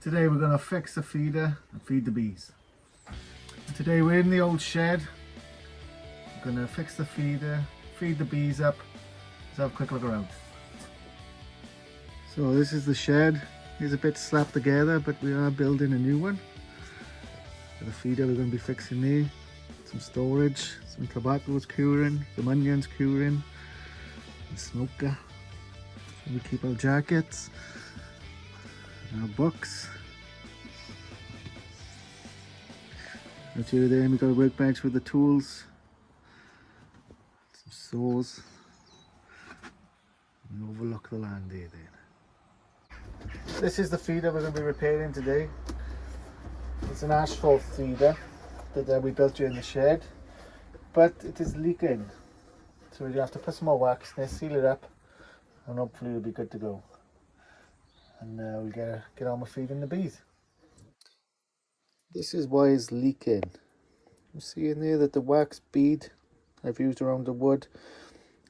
Today we're going to fix the feeder and feed the bees. Today we're in the old shed. We're going to fix the feeder, feed the bees up. Let's have a quick look around. So this is the shed. It's a bit slapped together, but we are building a new one. For the feeder we're going to be fixing there. Some storage, some tobacco's curing, some onions curing, a smoker. So we keep our jackets, our books. Out here then we got a workbench with the tools, some saws. We overlook the land there then. This is the feeder we're going to be repairing today. It's an ashforth feeder that we built during the shed, but it is leaking. So we have to put some more wax in there, seal it up, and hopefully it'll be good to go. And we'll get on with feeding the bees. This is why it's leaking. You see in there that the wax bead I've used around the wood,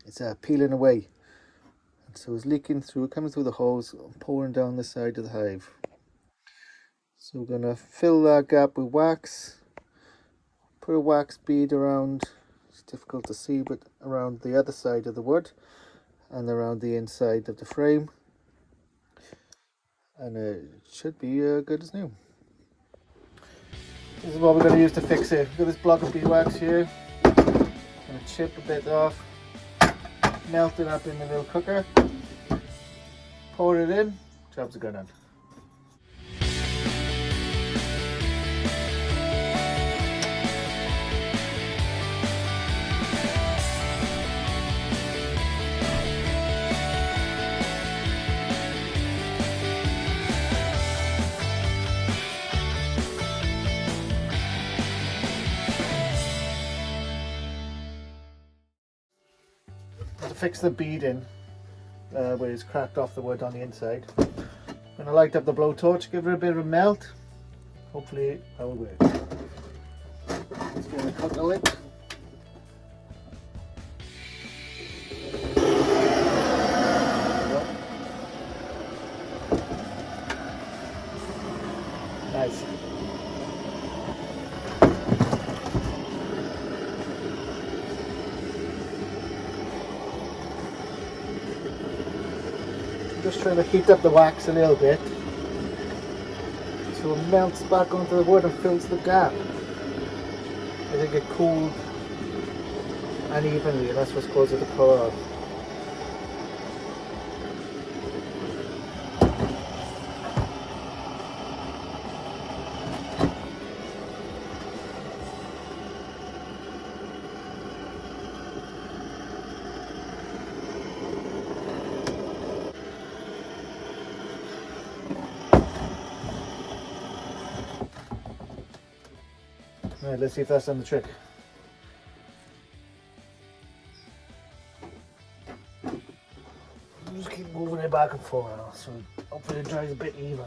it's peeling away. And so it's leaking through, coming through the holes, pouring down the side of the hive. So we're going to fill that gap with wax, put a wax bead around, it's difficult to see, but around the other side of the wood and around the inside of the frame. And it should be good as new. This is what we're going to use to fix it. We've got this block of beeswax here. I'm going to chip a bit off, melt it up in the little cooker, pour it in, job's a good one. To fix the beading where it's cracked off the wood on the inside, I'm going to light up the blowtorch, give it a bit of a melt. Hopefully that will work. Let's get the cooker lit. Nice. Just trying to heat up the wax a little bit so it melts back onto the wood and fills the gap. I think it cooled unevenly and that's what's caused it to pull off. Right, let's see if that's done the trick. Just keep moving it back and forth now, so hopefully it dries a bit even.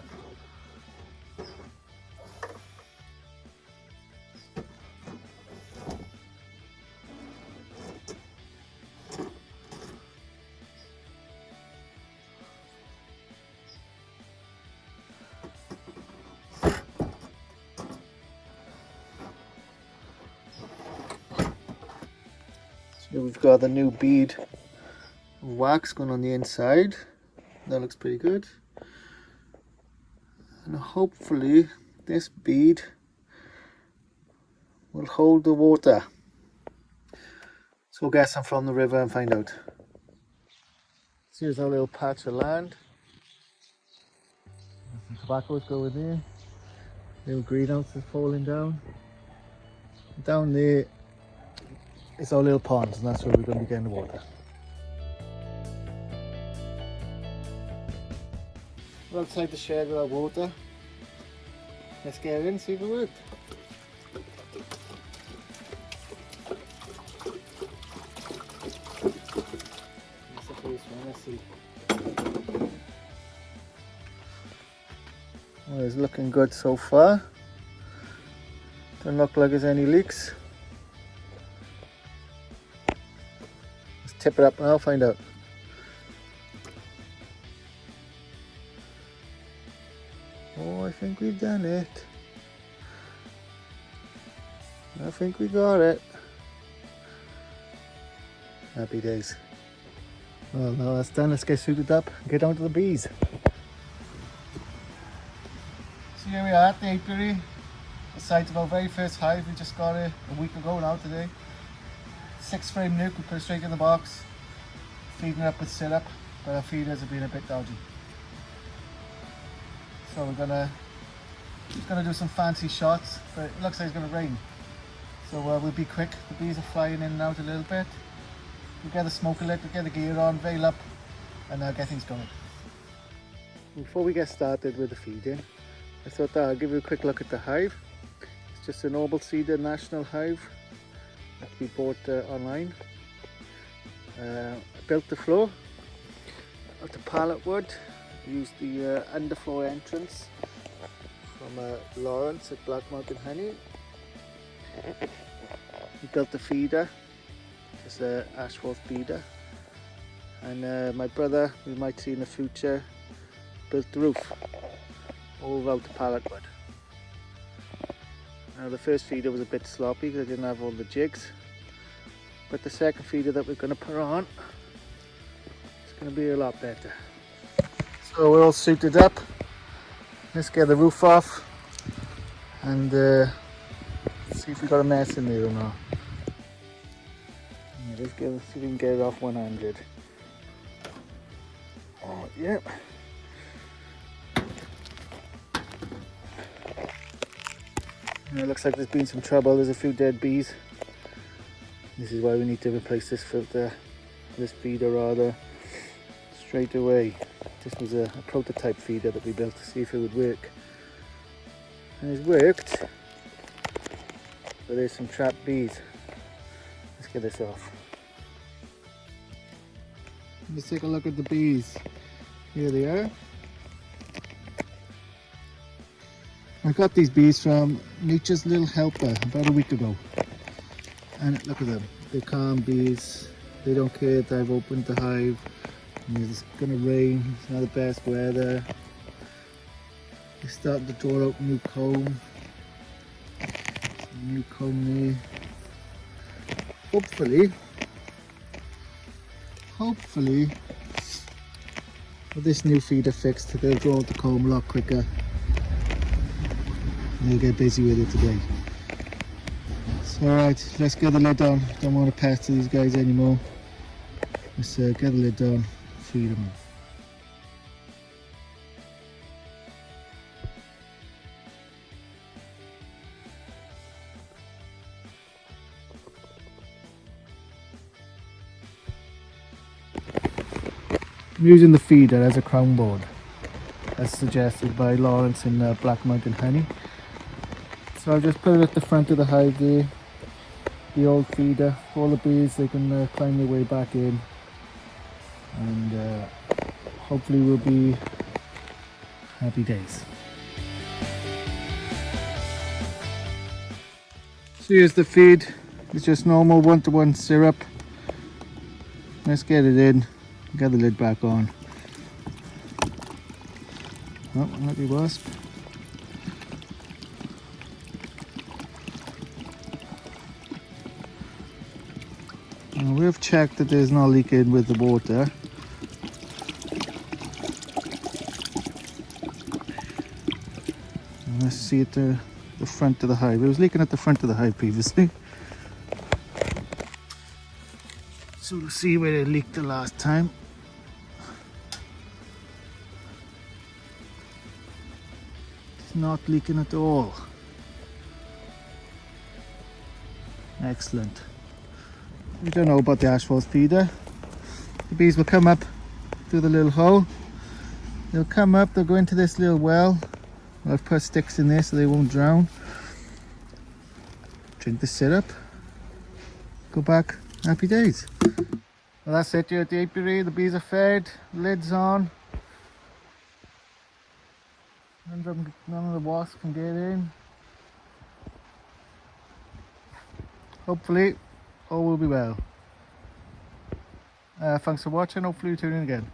So we've got the new bead of wax going on the inside. That looks pretty good. And hopefully this bead will hold the water. So we'll get some from the river and find out. So here's our little patch of land. Some tobaccos go in there. Little greenhouse is falling down. Down there it's our little ponds, and that's where we're going to be getting the water. We're outside the shed with our water. Let's get it in and see if it worked. That's the first one, let's see. Well, it's looking good so far. Doesn't look like there's any leaks. Tip it up and I'll find out. Oh Oh, I think we've done it. I think we got it. Happy days. Well, now that's done. Let's get suited up and get down to the bees. So here we are at the apiary. The site of our very first hive. We just got it a week ago now today. 6 frame nuke, we put it straight in the box. Feeding it up with syrup, but our feeders have been a bit dodgy. So we're just gonna do some fancy shots, but it looks like it's gonna rain. So we'll be quick. The bees are flying in and out a little bit. We'll get the smoker lit, we'll get the gear on, veil up, and get things going. Before we get started with the feeding, I thought I'll give you a quick look at the hive. It's just a normal cedar national hive that we bought online. I built the floor out of pallet wood. Used the underfloor entrance from Lawrence at Black Mountain Honey. We built the feeder, just an ashforth feeder, and my brother, we might see in the future, built the roof all out of pallet wood. Now the first feeder was a bit sloppy because I didn't have all the jigs, but the second feeder that we're going to put on is going to be a lot better. So we're all suited up. Let's get the roof off and see if we got a mess in there or not. Yeah, let's see if we can get it off 100. Oh, yeah. It looks like there's been some trouble. There's a few dead bees. This is why we need to replace this filter, this feeder rather, straight away. This was a prototype feeder that we built to see if it would work. And it's worked, but there's some trapped bees. Let's get this off. Let's take a look at the bees. Here they are. I got these bees from Nature's Little Helper about a week ago. And look at them, they're calm bees. They don't care that I've opened the hive. It's gonna rain, it's not the best weather. They're starting to draw out new comb. New comb there. Hopefully, with this new feeder fixed, they'll draw out the comb a lot quicker. They'll get busy with it today. So alright, let's get the lid on. Don't want to pester these guys anymore. Let's get the lid on. Feed them. I'm using the feeder as a crown board, as suggested by Lawrence in Black Mountain Honey. So I'll just put it at the front of the hive there, the old feeder. All the bees, they can climb their way back in, and hopefully we'll be happy days. So here's the feed. It's just normal 1-to-1 syrup. Let's get it in, get the lid back on. Oh, lucky wasp. Now we've checked that there's no leakage with the water. Let's see at the front of the hive. It was leaking at the front of the hive previously. So we'll see where it leaked the last time. It's not leaking at all. Excellent. We don't know about the ashforth feeder. The bees will come up through the little hole. They'll come up, they'll go into this little well. I've put sticks in there so they won't drown. Drink the syrup. Go back, happy days. Well, that's it here at the apiary. The bees are fed, lids on. None of the wasps can get in. Hopefully all will be well. Thanks for watching. Hopefully you tune in again.